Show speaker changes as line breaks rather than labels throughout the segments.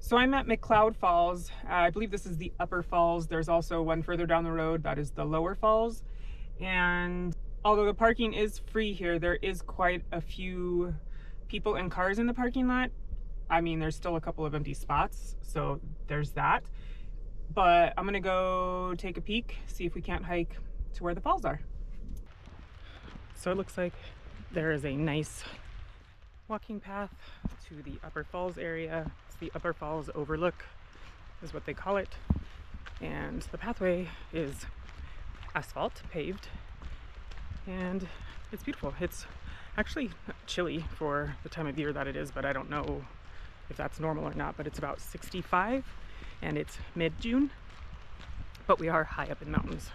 So I'm at McCloud Falls. I believe this is the upper falls. There's also one further down the road that is the lower falls. And although the parking is free here, there is quite a few people and cars in the parking lot. I mean, there's still a couple of empty spots, so there's that. But I'm gonna go take a peek, see if we can't hike to where the falls are. So it looks like there is a nice walking path to the upper falls area. It's the upper falls overlook is what they call it, and the pathway is asphalt paved and it's beautiful. It's actually chilly for the time of year that it is, but I don't know if that's normal or not. But it's about 65 and it's mid-June, but we are high up in mountains.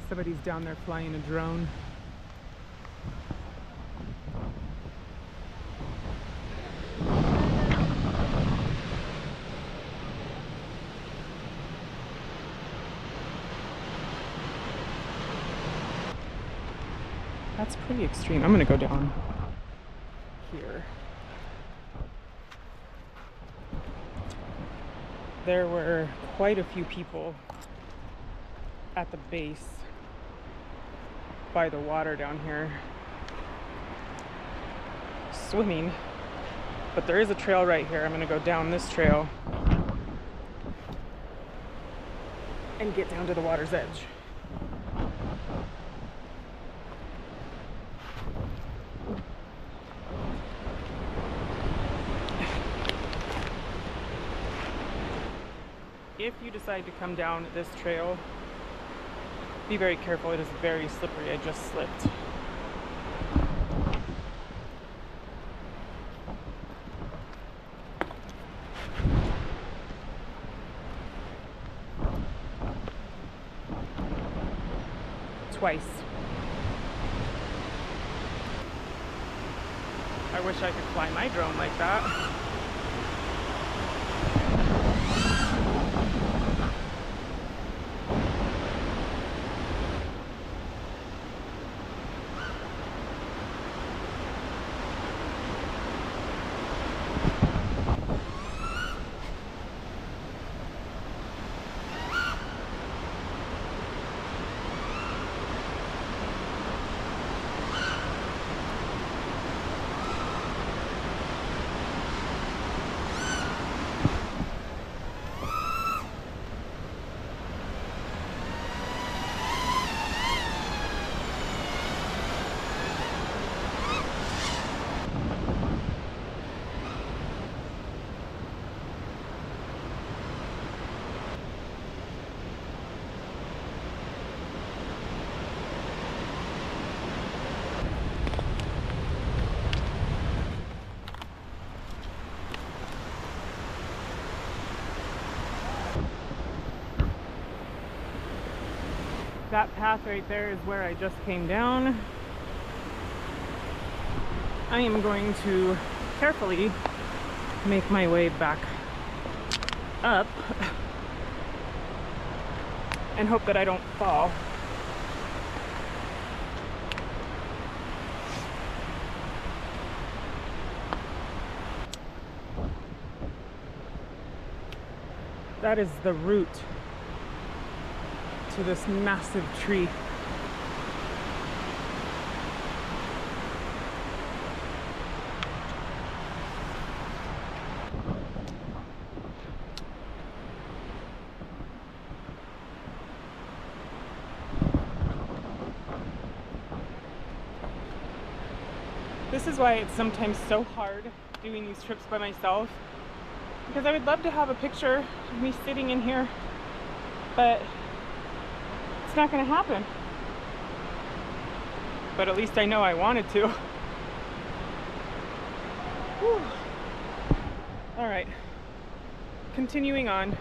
Somebody's down there flying a drone. That's pretty extreme. I'm gonna go down here. There were quite a few people at the base by the water down here swimming, but there is a trail right here. I'm gonna go down this trail and get down to the water's edge. If you decide to come down this trail, be very careful. It is very slippery. I just slipped. Twice. I wish I could fly my drone like that. That path right there is where I just came down. I am going to carefully make my way back up and hope that I don't fall. That is the route to this massive tree. This is why it's sometimes so hard doing these trips by myself, because I would love to have a picture of me sitting in here, but it's not going to happen. But at least I know I wanted to. Whew. All right, continuing on.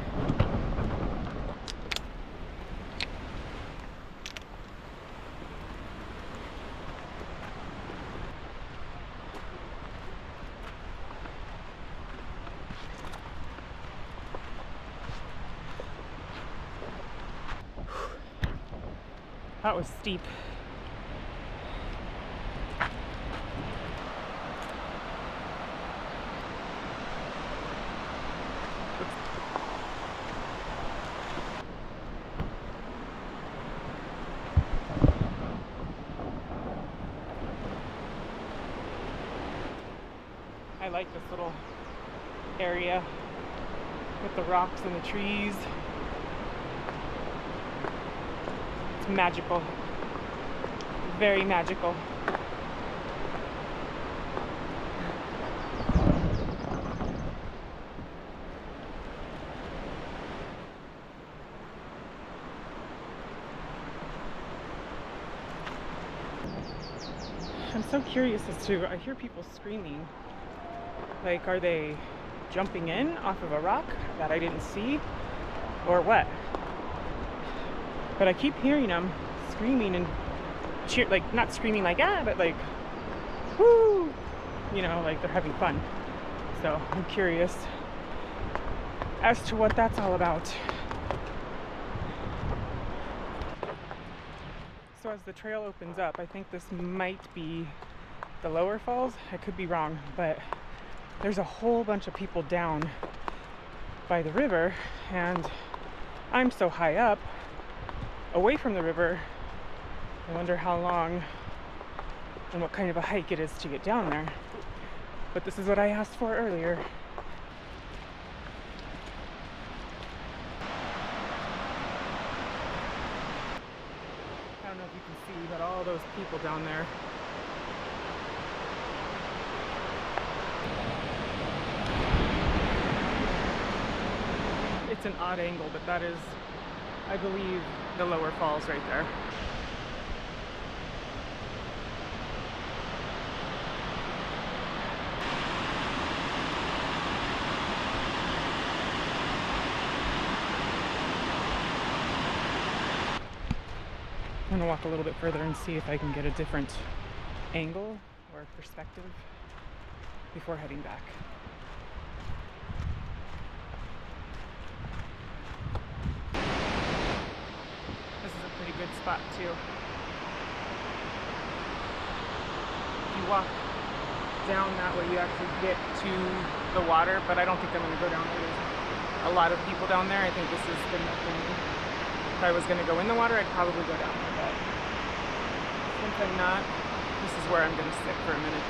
That was steep. I like this little area with the rocks and the trees. It's magical. Very magical. I'm so curious as to, I hear people screaming. Like, are they jumping in off of a rock that I didn't see, or what? But I keep hearing them screaming and cheer, like not screaming like ah, but like whoo, you know, like they're having fun. So I'm curious as to what that's all about. So as the trail opens up, I think this might be the lower falls. I could be wrong, but there's a whole bunch of people down by the river, and I'm so high up away from the river. I wonder how long and what kind of a hike it is to get down there. But this is what I asked for earlier. I don't know if you can see, but all those people down there. It's an odd angle, but that is, I believe, the lower falls right there. I'm gonna walk a little bit further and see if I can get a different angle or perspective before heading back. Pretty good spot too. If you walk down that way, you actually get to the water, but I don't think I'm going to go down there. There's a lot of people down there. I think this is good enough for me. If I was going to go in the water, I'd probably go down there, but since I'm not, this is where I'm going to sit for a minute.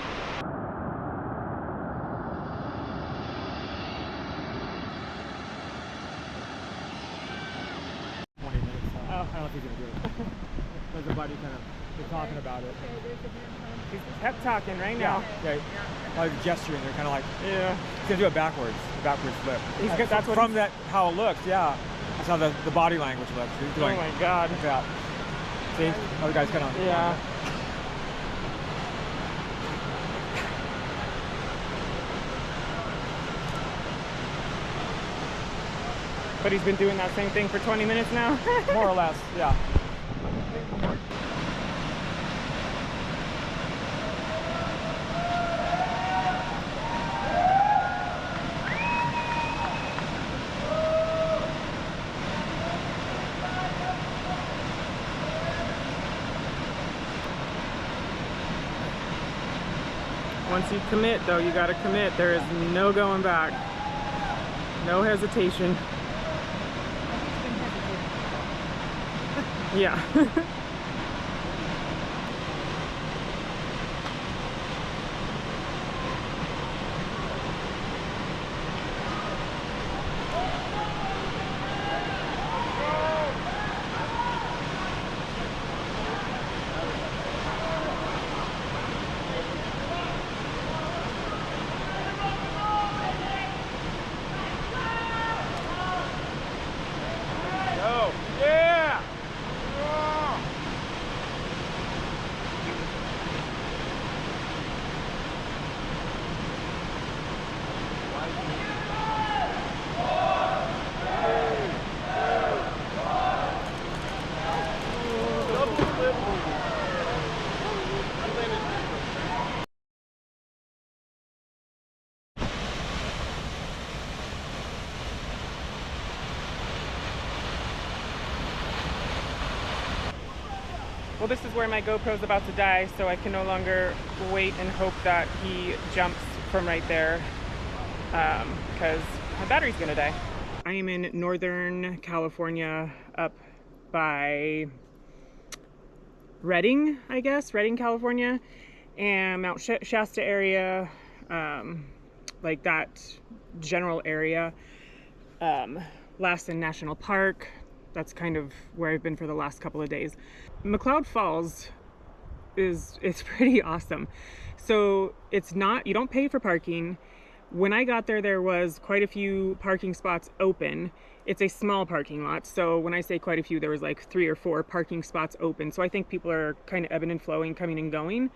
I don't know if he's gonna do it. There's a buddy kind of talking about it.
He's pep talking right now.
Yeah. Like gesturing. They're kind of like,
Yeah.
He's gonna do it backwards. The backwards flip.
He's good. That's what
from that how it looks. Yeah. That's how the body language looks. He's doing.
Oh my God.
Like that. See, other guy's kind of.
Yeah. But he's been doing that same thing for 20 minutes now?
More or less, yeah.
Once you commit, though, you gotta commit. There is no going back. No hesitation. Yeah.
Go. Yeah.
Well, this is where my GoPro's about to die, so I can no longer wait and hope that he jumps from right there, because my battery's gonna die. I am in Northern California, up by Redding, I guess, Redding, California, and Mount Shasta area, like that general area. Lassen National Park, that's kind of where I've been for the last couple of days. McCloud Falls it's pretty awesome. So it's not, you don't pay for parking. When I got there was quite a few parking spots open. It's a small parking lot, so when I say quite a few, there was like 3 or 4 parking spots open. So I think people are kind of ebbing and flowing, coming and going.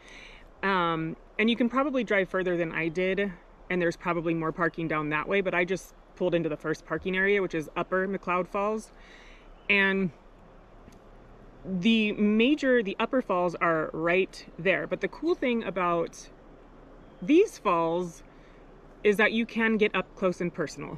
And you can probably drive further than I did, and there's probably more parking down that way, but I just pulled into the first parking area, which is Upper McCloud Falls. And the upper falls are right there. But the cool thing about these falls is that you can get up close and personal.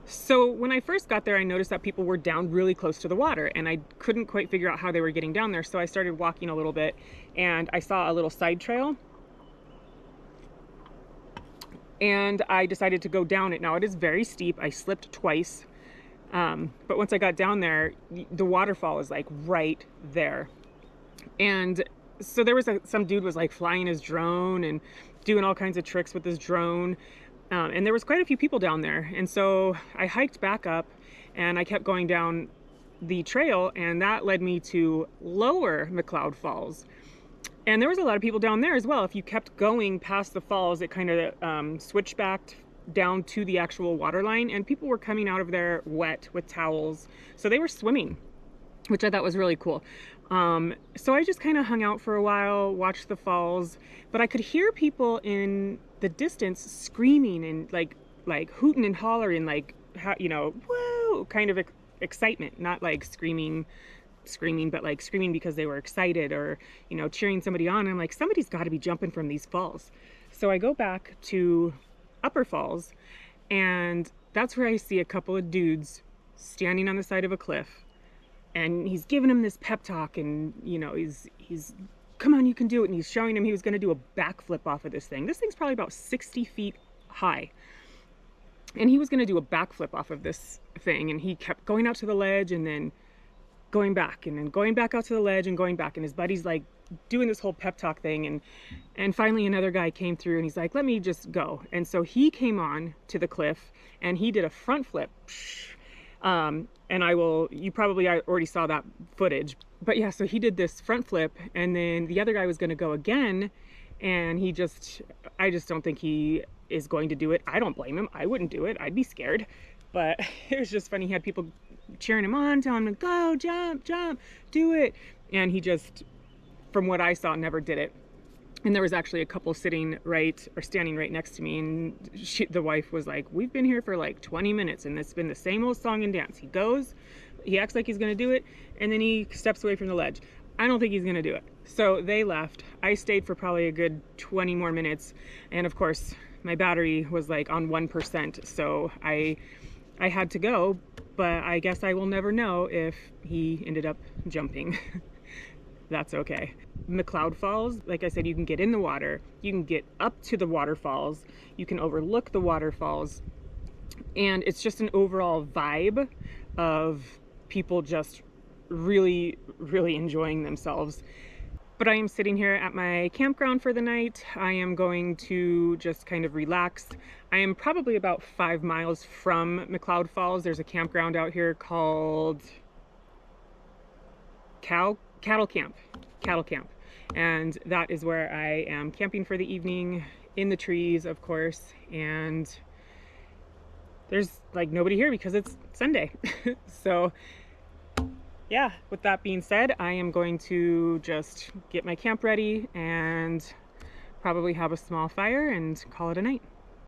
So when I first got there, I noticed that people were down really close to the water, and I couldn't quite figure out how they were getting down there. So I started walking a little bit, and I saw a little side trail, and I decided to go down it. Now it is very steep. I slipped twice. But once I got down there, the waterfall is like right there. And so there was some dude was like flying his drone and doing all kinds of tricks with his drone. And there was quite a few people down there. And so I hiked back up and I kept going down the trail, and that led me to Lower McCloud Falls. And there was a lot of people down there as well. If you kept going past the falls, it kind of switched back down to the actual water line, and people were coming out of there wet with towels. So they were swimming, which I thought was really cool. So I just kind of hung out for a while, watched the falls, but I could hear people in the distance screaming and like hooting and hollering, like, you know, woo, kind of excitement, not like screaming, but like screaming because they were excited, or, you know, cheering somebody on. And I'm like, somebody's got to be jumping from these falls. So I go back to Upper Falls, and that's where I see a couple of dudes standing on the side of a cliff, and he's giving him this pep talk, and, you know, he's come on, you can do it. And he's showing him he was going to do a backflip off of this thing. This thing's probably about 60 feet high, and he was going to do a backflip off of this thing, and he kept going out to the ledge and then going back, and then going back out to the ledge and going back, and his buddy's like doing this whole pep talk thing, and finally another guy came through, and he's like, let me just go. And so he came on to the cliff, and he did a front flip, and you probably already saw that footage, but yeah, so he did this front flip, and then the other guy was going to go again, and I just don't think he is going to do it. I don't blame him. I wouldn't do it. I'd be scared. But it was just funny. He had people cheering him on, telling him to go, jump, do it. And he just, from what I saw, never did it. And there was actually a couple standing right next to me, and the wife was like, we've been here for like 20 minutes and it's been the same old song and dance. He goes, he acts like he's going to do it, and then he steps away from the ledge. I don't think he's going to do it. So they left. I stayed for probably a good 20 more minutes. And of course, my battery was like on 1%. So I had to go, but I guess I will never know if he ended up jumping. That's okay. McCloud Falls, like I said, you can get in the water, you can get up to the waterfalls, you can overlook the waterfalls, and it's just an overall vibe of people just really, really enjoying themselves. But I am sitting here at my campground for the night. I am going to just kind of relax. I am probably about 5 miles from McCloud Falls. There's a campground out here called Cattle Camp. And that is where I am camping for the evening, in the trees, of course. And there's like nobody here because it's Sunday. So yeah, with that being said, I am going to just get my camp ready and probably have a small fire and call it a night.